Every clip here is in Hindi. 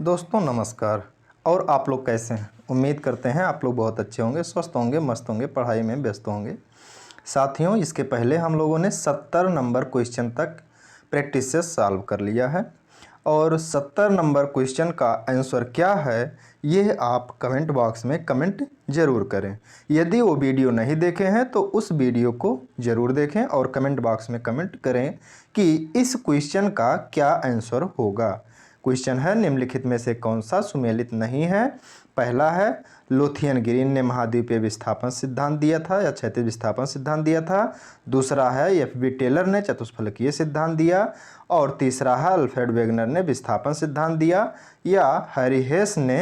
दोस्तों नमस्कार। और आप लोग कैसे हैं? उम्मीद करते हैं आप लोग बहुत अच्छे होंगे, स्वस्थ होंगे, मस्त होंगे, पढ़ाई में व्यस्त होंगे। साथियों, इसके पहले हम लोगों ने 70 नंबर क्वेश्चन तक प्रैक्टिस से सॉल्व कर लिया है और 70 नंबर क्वेश्चन का आंसर क्या है ये आप कमेंट बॉक्स में कमेंट ज़रूर करें। यदि वो वीडियो नहीं देखे हैं तो उस वीडियो को ज़रूर देखें और कमेंट बॉक्स में कमेंट करें कि इस क्वेश्चन का क्या आंसर होगा। क्वेश्चन है, निम्नलिखित में से कौन सा सुमेलित नहीं है? पहला है, लोथियन ग्रीन ने महाद्वीपीय विस्थापन सिद्धांत दिया था या क्षैतिज विस्थापन सिद्धांत दिया था। दूसरा है, एफ.बी. टेलर ने चतुष्फलकीय सिद्धांत दिया। और तीसरा है, अल्फ्रेड वेगनर ने विस्थापन सिद्धांत दिया या हैरी हेस ने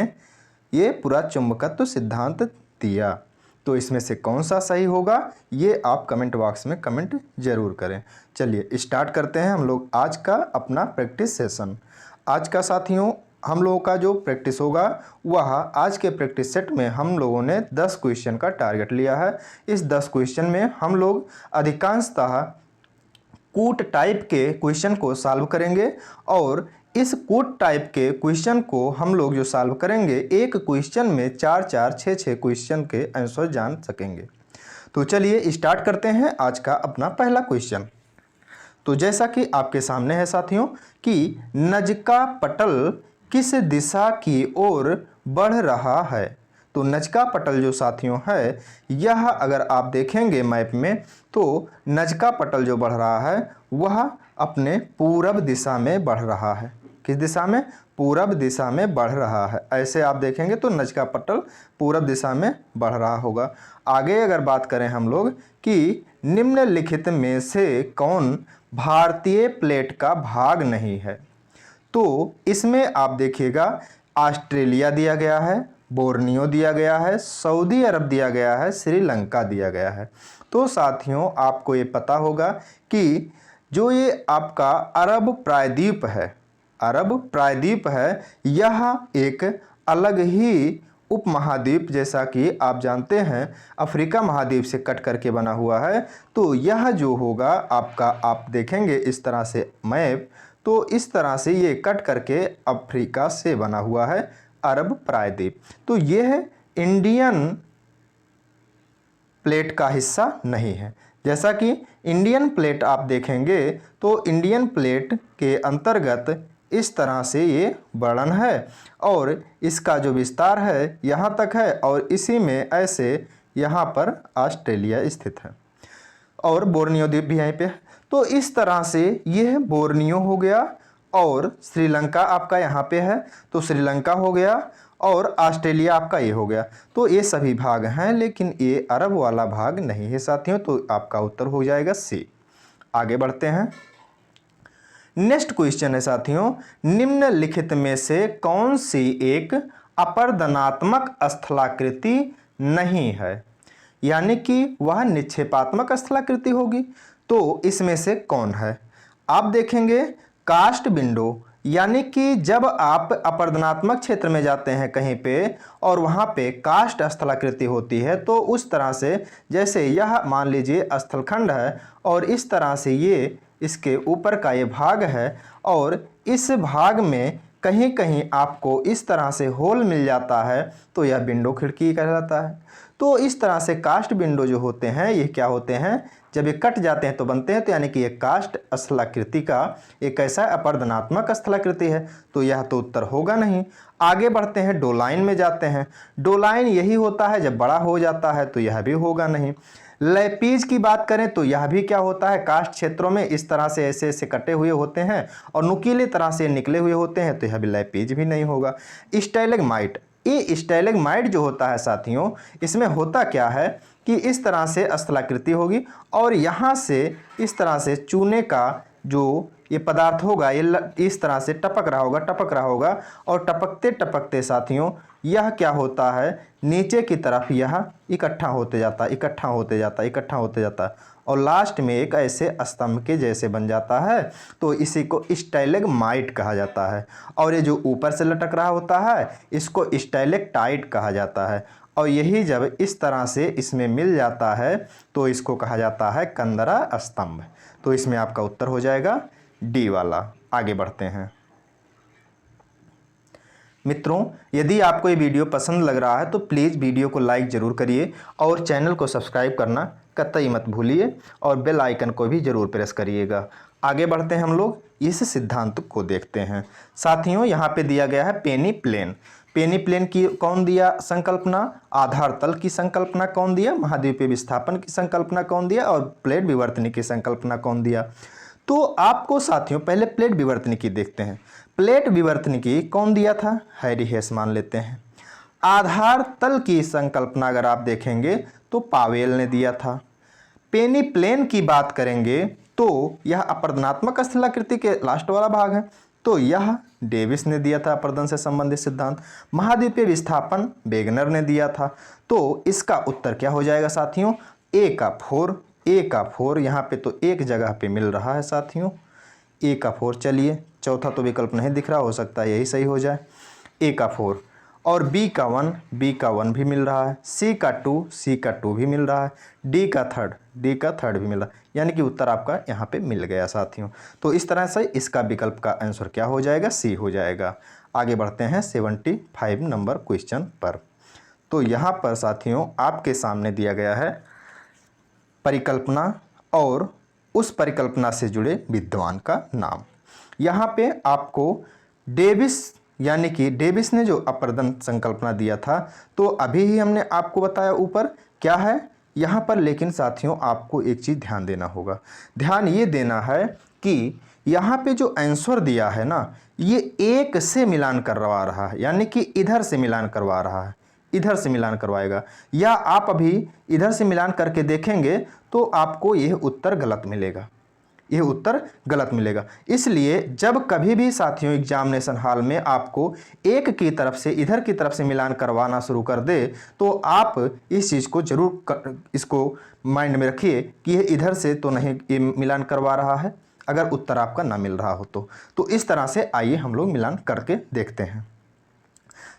ये पूरा चुंबकत्व सिद्धांत दिया। तो इसमें से कौन सा सही होगा ये आप कमेंट बॉक्स में कमेंट जरूर करें। चलिए स्टार्ट करते हैं हम लोग आज का अपना प्रैक्टिस सेशन। आज का साथियों हम लोगों का जो प्रैक्टिस होगा वह आज के प्रैक्टिस सेट में हम लोगों ने 10 क्वेश्चन का टारगेट लिया है। इस 10 क्वेश्चन में हम लोग अधिकांशतः कूट टाइप के क्वेश्चन को सॉल्व करेंगे और इस कूट टाइप के क्वेश्चन को हम लोग जो सॉल्व करेंगे एक क्वेश्चन में 4-4, 6-6 क्वेश्चन के आंसर जान सकेंगे। तो चलिए स्टार्ट करते हैं आज का अपना पहला क्वेश्चन। तो जैसा कि आपके सामने है साथियों कि नजका पटल किस दिशा की ओर बढ़ रहा है। तो नजका पटल जो साथियों है यह अगर आप देखेंगे मैप में तो नजका पटल जो बढ़ रहा है वह अपने पूरब दिशा में बढ़ रहा है। किस दिशा में? पूरब दिशा में बढ़ रहा है। ऐसे आप देखेंगे तो नजका पटल पूरब दिशा में बढ़ रहा होगा। आगे अगर बात करें हम लोग कि निम्नलिखित में से कौन भारतीय प्लेट का भाग नहीं है, तो इसमें आप देखिएगा ऑस्ट्रेलिया दिया गया है, बोर्नियो दिया गया है, सऊदी अरब दिया गया है, श्रीलंका दिया गया है। तो साथियों आपको ये पता होगा कि जो ये आपका अरब प्रायद्वीप है, अरब प्रायद्वीप है, यह एक अलग ही उपमहाद्वीप जैसा कि आप जानते हैं अफ्रीका महाद्वीप से कट करके बना हुआ है। तो यह जो होगा आपका, आप देखेंगे इस तरह से मैप, तो इस तरह से ये कट करके अफ्रीका से बना हुआ है अरब प्रायद्वीप। तो यह इंडियन प्लेट का हिस्सा नहीं है। जैसा कि इंडियन प्लेट आप देखेंगे तो इंडियन प्लेट के अंतर्गत इस तरह से ये वर्णन है और इसका जो विस्तार है यहाँ तक है और इसी में ऐसे यहाँ पर ऑस्ट्रेलिया स्थित है और बोर्नियो द्वीप भी यहीं पे है। तो इस तरह से यह बोर्नियो हो गया और श्रीलंका आपका यहाँ पे है तो श्रीलंका हो गया और ऑस्ट्रेलिया आपका ये हो गया। तो ये सभी भाग हैं लेकिन ये अरब वाला भाग नहीं है साथियों। तो आपका उत्तर हो जाएगा सी। आगे बढ़ते हैं। नेक्स्ट क्वेश्चन है साथियों, निम्नलिखित में से कौन सी एक अपर्दनात्मक स्थलाकृति नहीं है, यानी कि वह निक्षेपात्मक स्थलाकृति होगी। तो इसमें से कौन है? आप देखेंगे कास्ट विंडो, यानी कि जब आप अपर्दनात्मक क्षेत्र में जाते हैं कहीं पे और वहाँ पे कास्ट स्थलाकृति होती है तो उस तरह से, जैसे यह मान लीजिए स्थलखंड है और इस तरह से ये इसके ऊपर का ये भाग है और इस भाग में कहीं कहीं आपको इस तरह से होल मिल जाता है तो यह विंडो खिड़की कहलाता है। तो इस तरह से कास्ट विंडो जो होते हैं ये क्या होते हैं, जब ये कट जाते हैं तो बनते हैं। तो यानी कि ये कास्ट स्थलाकृति का एक ऐसा अपर्दनात्मक स्थलाकृति है। तो यह तो उत्तर होगा नहीं। आगे बढ़ते हैं, डोलाइन में जाते हैं। डोलाइन यही होता है जब बड़ा हो जाता है, तो यह भी होगा नहीं। लैपीज की बात करें तो यह भी क्या होता है, कास्ट क्षेत्रों में इस तरह से ऐसे ऐसे कटे हुए होते हैं और नुकीले तरह से निकले हुए होते हैं, तो यह भी लैपीज भी नहीं होगा। स्टैलेग्माइट, ये स्टैलेग्माइट जो होता है साथियों, इसमें होता क्या है कि इस तरह से स्थलाकृति होगी और यहाँ से इस तरह से चूने का जो ये पदार्थ होगा ये इस तरह से टपक रहा होगा और टपकते टपकते साथियों यह क्या होता है, नीचे की तरफ यह इकट्ठा होते जाता है और लास्ट में एक ऐसे स्तंभ के जैसे बन जाता है। तो इसी को स्टैलेग्माइट कहा जाता है। और ये जो ऊपर से लटक रहा होता है इसको स्टैलेक्टाइट कहा जाता है। और यही जब इस तरह से इसमें मिल जाता है तो इसको कहा जाता है कंदरा स्तंभ। तो इसमें आपका उत्तर हो जाएगा डी वाला। आगे बढ़ते हैं। मित्रों, यदि आपको ये वीडियो पसंद लग रहा है तो प्लीज़ वीडियो को लाइक ज़रूर करिए और चैनल को सब्सक्राइब करना कतई मत भूलिए और बेल आइकन को भी ज़रूर प्रेस करिएगा। आगे बढ़ते हैं हम लोग इस सिद्धांत को देखते हैं। साथियों, यहाँ पे दिया गया है पेनी प्लेन। पेनी प्लेन की कौन दिया संकल्पना? आधार तल की संकल्पना कौन दिया? महाद्वीपीय विस्थापन की संकल्पना कौन दिया? और प्लेट विवर्तनी की संकल्पना कौन दिया? तो आपको साथियों पहले प्लेट विवर्तनी की देखते हैं। प्लेट विवर्तनी की कौन दिया था? हैरी हेस मान लेते हैं। आधार तल की संकल्पना अगर आप देखेंगे तो पावेल ने दिया था। पेनी प्लेन की बात करेंगे तो यह अपर्दनात्मक स्थलाकृति के लास्ट वाला भाग है, तो यह डेविस ने दिया था, अपर्दन से संबंधित सिद्धांत। महाद्वीपीय विस्थापन वेगनर ने दिया था। तो इसका उत्तर क्या हो जाएगा साथियों? ए का 4 यहाँ पे तो एक जगह पे मिल रहा है साथियों, ए का 4। चलिए, चौथा तो विकल्प नहीं दिख रहा, हो सकता है यही सही हो जाए। ए का 4 और बी का 1 भी मिल रहा है, सी का 2 भी मिल रहा है, डी का थर्ड भी मिल रहा है, यानी कि उत्तर आपका यहाँ पे मिल गया साथियों। तो इस तरह से इसका विकल्प का आंसर क्या हो जाएगा? सी हो जाएगा। आगे बढ़ते हैं 75 नंबर क्वेश्चन पर। तो यहाँ पर साथियों आपके सामने दिया गया है परिकल्पना और उस परिकल्पना से जुड़े विद्वान का नाम। यहाँ पे आपको डेविस यानी कि डेविस ने जो अपर्दन संकल्पना दिया था, तो अभी ही हमने आपको बताया ऊपर क्या है यहाँ पर। लेकिन साथियों आपको एक चीज़ ध्यान देना होगा। ध्यान ये देना है कि यहाँ पे जो आंसर दिया है ना, ये एक से मिलान करवा रहा है, यानी कि इधर से मिलान करवा रहा है, इधर से मिलान करवाएगा। या आप अभी इधर से मिलान करके देखेंगे तो आपको यह उत्तर गलत मिलेगा, यह उत्तर गलत मिलेगा। इसलिए जब कभी भी साथियों एग्जामिनेशन हॉल में आपको एक की तरफ से इधर की तरफ से मिलान करवाना शुरू कर दे, तो आप इस चीज़ को जरूर इसको माइंड में रखिए कि यह इधर से तो नहीं ये मिलान करवा रहा है, अगर उत्तर आपका ना मिल रहा हो तो इस तरह से आइए हम लोग मिलान करके देखते हैं।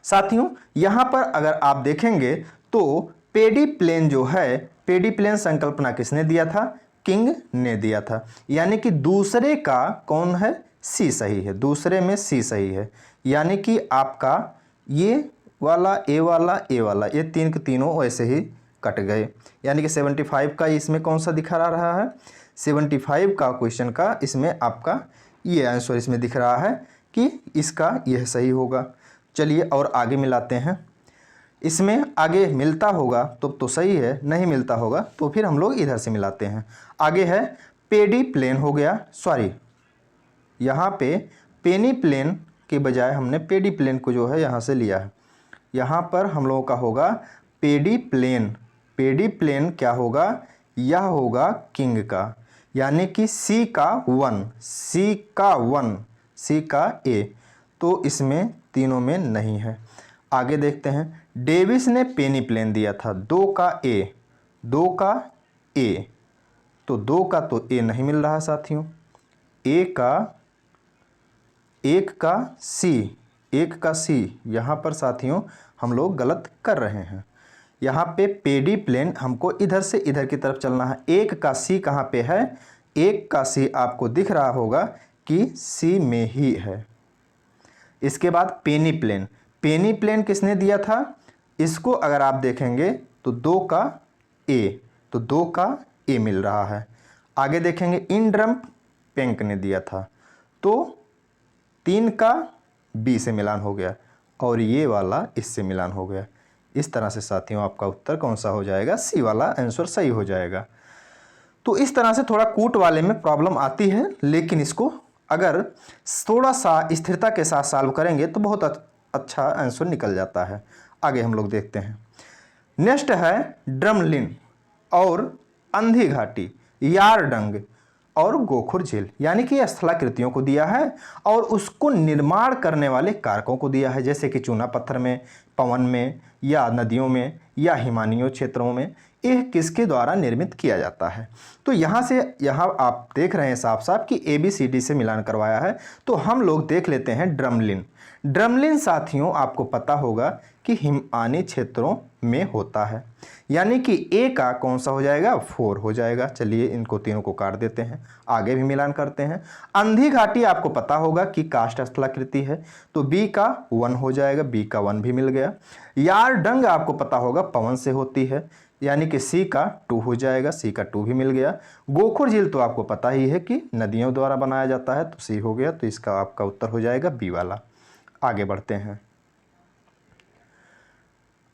साथियों यहाँ पर अगर आप देखेंगे तो पेडी प्लेन जो है, पेडी प्लेन संकल्पना किसने दिया था? किंग ने दिया था। यानी कि दूसरे का कौन है? सी सही है, दूसरे में सी सही है। यानी कि आपका ये वाला ए वाला ये तीन के तीनों वैसे ही कट गए। यानी कि 75 का इसमें कौन सा दिखा रहा है? 75 का क्वेश्चन का इसमें आपका ये आंसर इसमें दिख रहा है कि इसका यह सही होगा। चलिए और आगे मिलाते हैं। इसमें आगे मिलता होगा तो सही है, नहीं मिलता होगा तो फिर हम लोग इधर से मिलाते हैं। आगे है पेडी प्लेन हो गया, सॉरी यहाँ पे पेनी प्लेन के बजाय हमने पेडी प्लेन को जो है यहाँ से लिया है। यहाँ पर हम लोगों का होगा पेडी प्लेन। पेडी प्लेन क्या होगा? यह होगा किंग का, यानी कि सी का 1, सी का ए, तो इसमें तीनों में नहीं है। आगे देखते हैं। डेविस ने पेनी प्लेन दिया था 2 का ए, तो 2 का तो ए नहीं मिल रहा साथियों। एक का सी यहाँ पर साथियों हम लोग गलत कर रहे हैं। यहाँ पे पेडी प्लेन हमको इधर से इधर की तरफ चलना है। एक का सी कहाँ पे है? एक का सी आपको दिख रहा होगा कि सी में ही है। इसके बाद पेनी प्लेन, पेनी प्लेन किसने दिया था? इसको अगर आप देखेंगे तो 2 का ए, तो 2 का ए मिल रहा है। आगे देखेंगे इंड्रम पेंक ने दिया था, तो 3 का बी से मिलान हो गया और ये वाला इससे मिलान हो गया। इस तरह से साथियों आपका उत्तर कौन सा हो जाएगा? सी वाला आंसर सही हो जाएगा। तो इस तरह से थोड़ा कूट वाले में प्रॉब्लम आती है, लेकिन इसको अगर थोड़ा सा स्थिरता के साथ सॉल्व करेंगे तो बहुत अच्छा आंसर निकल जाता है। आगे हम लोग देखते हैं। नेक्स्ट है ड्रमलिन और अंधी घाटी, यारडंग और गोखुर झील, यानी कि स्थलाकृतियों को दिया है और उसको निर्माण करने वाले कारकों को दिया है, जैसे कि चूना पत्थर में, पवन में, या नदियों में, या हिमालयी क्षेत्रों में। यह किसके द्वारा निर्मित किया जाता है? तो यहाँ से यहाँ आप देख रहे हैं साफ साफ कि ABCD से मिलान करवाया है। तो हम लोग देख लेते हैं ड्रमलिन। ड्रमलिन साथियों आपको पता होगा कि हिमानी क्षेत्रों में होता है, यानी कि ए का कौन सा हो जाएगा 4 हो जाएगा। चलिए इनको तीनों को काट देते हैं, आगे भी मिलान करते हैं। अंधी घाटी आपको पता होगा कि काष्ठ स्थलाकृति है, तो बी का 1 हो जाएगा, बी का 1 भी मिल गया। यार डंग आपको पता होगा पवन से होती है, यानी कि सी का 2 हो जाएगा, सी का 2 भी मिल गया। गोखुर झील तो आपको पता ही है कि नदियों द्वारा बनाया जाता है, तो सी हो गया, तो इसका आपका उत्तर हो जाएगा बी वाला। आगे बढ़ते हैं।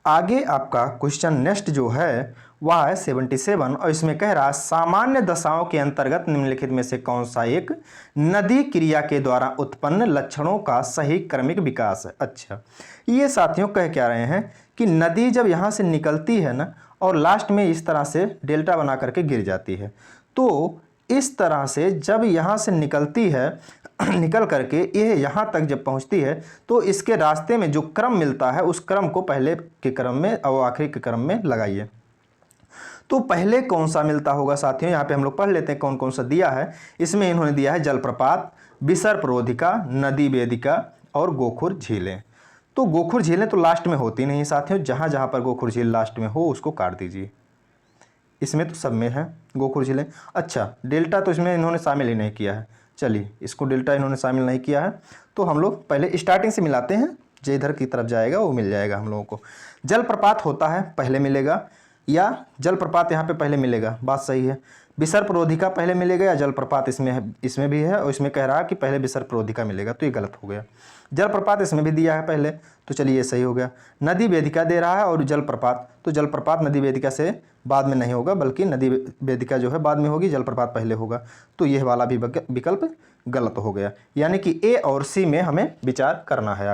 आगे आपका क्वेश्चन नेक्स्ट जो है वह है 77 और इसमें कह रहा सामान्य दशाओं के अंतर्गत निम्नलिखित में से कौन सा एक नदी क्रिया के द्वारा उत्पन्न लक्षणों का सही क्रमिक विकास है। अच्छा, ये साथियों कह क्या रहे हैं कि नदी जब यहाँ से निकलती है ना और लास्ट में इस तरह से डेल्टा बना करके गिर जाती है, तो इस तरह से जब यहाँ से निकलती है निकल करके ये यहाँ तक जब पहुँचती है तो इसके रास्ते में जो क्रम मिलता है उस क्रम को पहले के क्रम में और आखिरी के क्रम में लगाइए। तो पहले कौन सा मिलता होगा साथियों, यहाँ पे हम लोग पढ़ लेते हैं कौन कौन सा दिया है। इसमें इन्होंने दिया है जलप्रपात, विसर्प रोधिका, नदी वेदिका और गोखुर झीलें। तो गोखुर झीलें तो लास्ट में होती नहीं साथियों, जहाँ जहाँ पर गोखुर झील लास्ट में हो उसको काट दीजिए। इसमें तो सब में है गोखुर झीलें। अच्छा, डेल्टा तो इसमें इन्होंने शामिल ही नहीं किया है। चलिए इसको डेल्टा इन्होंने शामिल नहीं किया है, तो हम लोग पहले स्टार्टिंग से मिलाते हैं, जो इधर की तरफ जाएगा वो मिल जाएगा हम लोगों को। जलप्रपात होता है पहले मिलेगा, या जलप्रपात यहाँ पे पहले मिलेगा, बात सही है। विसर्प रोधिका पहले मिलेगा या जलप्रपात इसमें है, इसमें भी है और इसमें कह रहा है कि पहले विसर्प रोधिका मिलेगा, तो ये गलत हो गया। जलप्रपात इसमें भी दिया है पहले, तो चलिए ये सही हो गया। नदी वेदिका दे रहा है और जलप्रपात, तो जलप्रपात नदी वेदिका से बाद में नहीं होगा, बल्कि नदी वेदिका जो है बाद में होगी, जलप्रपात पहले होगा, तो यह वाला भी विकल्प गलत हो गया। यानी कि ए और सी में हमें विचार करना है।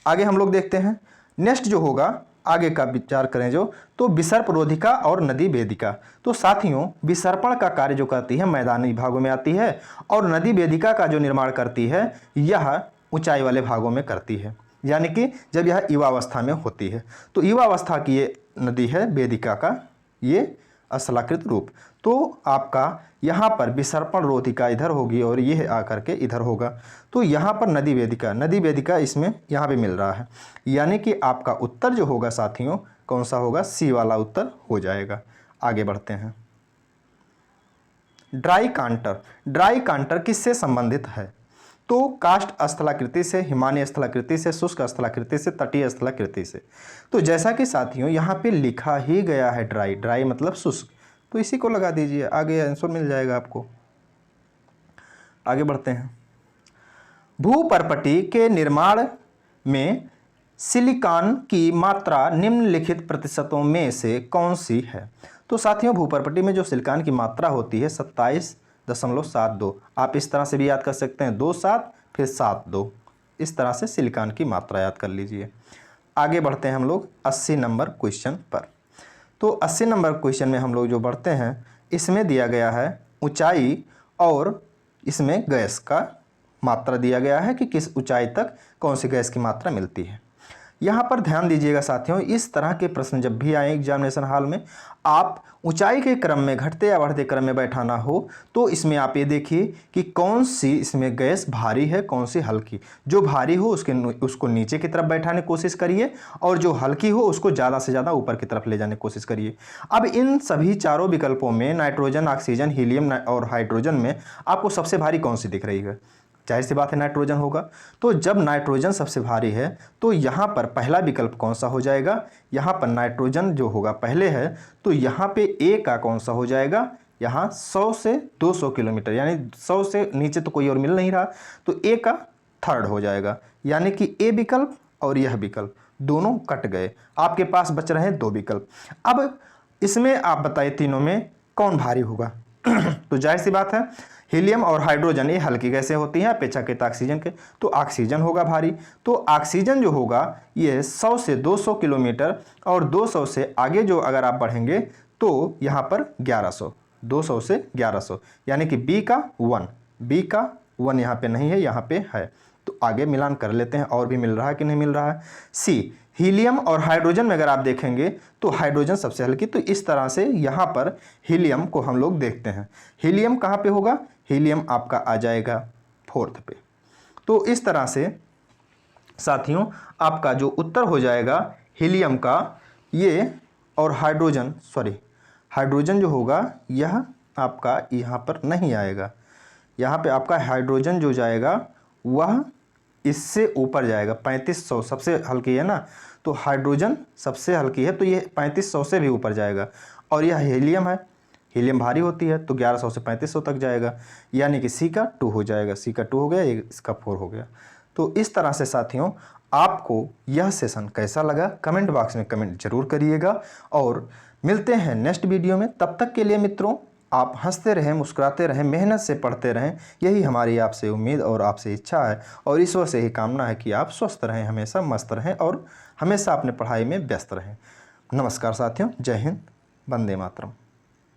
आगे हम लोग देखते हैं नेक्स्ट जो होगा, आगे का विचार करें जो, तो विसर्प रोधिका और नदी वेदिका। तो साथियों विसर्पण का कार्य जो करती है मैदानी भागों में आती है, और नदी वेदिका का जो निर्माण करती है यह ऊंचाई वाले भागों में करती है, यानी कि जब यह युवावस्था में होती है। तो युवावस्था की ये नदी है वेदिका का ये स्थलाकृत रूप। तो आपका यहाँ पर विसर्पण रोधिका इधर होगी और यह आकर के इधर होगा, तो यहाँ पर नदी वेदिका इसमें यहाँ पे मिल रहा है, यानी कि आपका उत्तर जो होगा साथियों कौन सा होगा, सी वाला उत्तर हो जाएगा। आगे बढ़ते हैं। ड्राई कांटर किससे संबंधित है, तो काष्ठ स्थलाकृति से, हिमानी स्थलाकृति से, शुष्क स्थलाकृति से, तटीय स्थलाकृति से। तो जैसा कि साथियों यहाँ पे लिखा ही गया है ड्राई मतलब शुष्क, तो इसी को लगा दीजिए, आगे आंसर मिल जाएगा आपको। आगे बढ़ते हैं। भूपर्पटी के निर्माण में सिलिकॉन की मात्रा निम्नलिखित प्रतिशतों में से कौन सी है। तो साथियों भूपर्पटी में जो सिलिकॉन की मात्रा होती है 27.72। आप इस तरह से भी याद कर सकते हैं, 27 फिर 72, इस तरह से सिलिकॉन की मात्रा याद कर लीजिए। आगे बढ़ते हैं हम लोग 80 नंबर क्वेश्चन पर। तो 80 नंबर क्वेश्चन में हम लोग जो बढ़ते हैं, इसमें दिया गया है ऊंचाई और इसमें गैस का मात्रा दिया गया है कि किस ऊंचाई तक कौन सी गैस की मात्रा मिलती है। यहाँ पर ध्यान दीजिएगा साथियों, इस तरह के प्रश्न जब भी आए एग्जामिनेशन हॉल में, आप ऊंचाई के क्रम में घटते या बढ़ते क्रम में बैठाना हो, तो इसमें आप ये देखिए कि कौन सी इसमें गैस भारी है कौन सी हल्की। जो भारी हो उसको नीचे की तरफ बैठाने की कोशिश करिए, और जो हल्की हो उसको ज़्यादा से ज़्यादा ऊपर की तरफ ले जाने की कोशिश करिए। अब इन सभी चारों विकल्पों में नाइट्रोजन, ऑक्सीजन, हीलियम और हाइड्रोजन में आपको सबसे भारी कौन सी दिख रही है, जाहिर सी बात है नाइट्रोजन होगा। तो जब नाइट्रोजन सबसे भारी है तो यहाँ पर पहला विकल्प कौन सा हो जाएगा, यहाँ पर नाइट्रोजन जो होगा पहले है, तो यहाँ पे ए का कौन सा हो जाएगा, यहाँ 100 से 200 किलोमीटर, यानी 100 से नीचे तो कोई और मिल नहीं रहा, तो ए का थर्ड हो जाएगा, यानी कि ए विकल्प और यह विकल्प दोनों कट गए, आपके पास बच रहे हैं दो विकल्प। अब इसमें आप बताइए तीनों में कौन भारी होगा तो जाहिर सी बात है हीलियम और हाइड्रोजन ये हल्की गैसें होती हैं अपेक्षाकृत ऑक्सीजन के, तो ऑक्सीजन होगा भारी। तो ऑक्सीजन जो होगा ये 100 से 200 किलोमीटर, और 200 से आगे जो अगर आप बढ़ेंगे तो यहाँ पर 1100, 200 से 1100, यानी कि बी का 1 यहाँ पे नहीं है, यहाँ पे है। तो आगे मिलान कर लेते हैं और भी मिल रहा है कि नहीं मिल रहा है। सी हीलियम और हाइड्रोजन में अगर आप देखेंगे तो हाइड्रोजन सबसे हल्की, तो इस तरह से यहाँ पर हीलियम को हम लोग देखते हैं। हीलियम कहाँ पे होगा, हीलियम आपका आ जाएगा 4th पे। तो इस तरह से साथियों आपका जो उत्तर हो जाएगा हीलियम का ये, और हाइड्रोजन जो होगा यह आपका यहाँ पर नहीं आएगा। यहाँ पे आपका हाइड्रोजन जो जाएगा वह इससे ऊपर जाएगा। 3500 सबसे हल्की है ना, तो हाइड्रोजन सबसे हल्की है तो ये 3500 से भी ऊपर जाएगा। और यह हीलियम है, हीलियम भारी होती है तो 1100 से 3500 तक जाएगा, यानी कि सी का 2 हो जाएगा। सी का 2 हो गया, इसका 4 हो गया। तो इस तरह से साथियों आपको यह सेशन कैसा लगा कमेंट बॉक्स में कमेंट जरूर करिएगा, और मिलते हैं नेक्स्ट वीडियो में। तब तक के लिए मित्रों आप हंसते रहें, मुस्कुराते रहें, मेहनत से पढ़ते रहें, यही हमारी आपसे उम्मीद और आपसे इच्छा है, और ईश्वर से ही कामना है कि आप स्वस्थ रहें, हमेशा मस्त रहें और हमेशा अपने पढ़ाई में व्यस्त रहें। नमस्कार साथियों, जय हिंद, वंदे मातरम।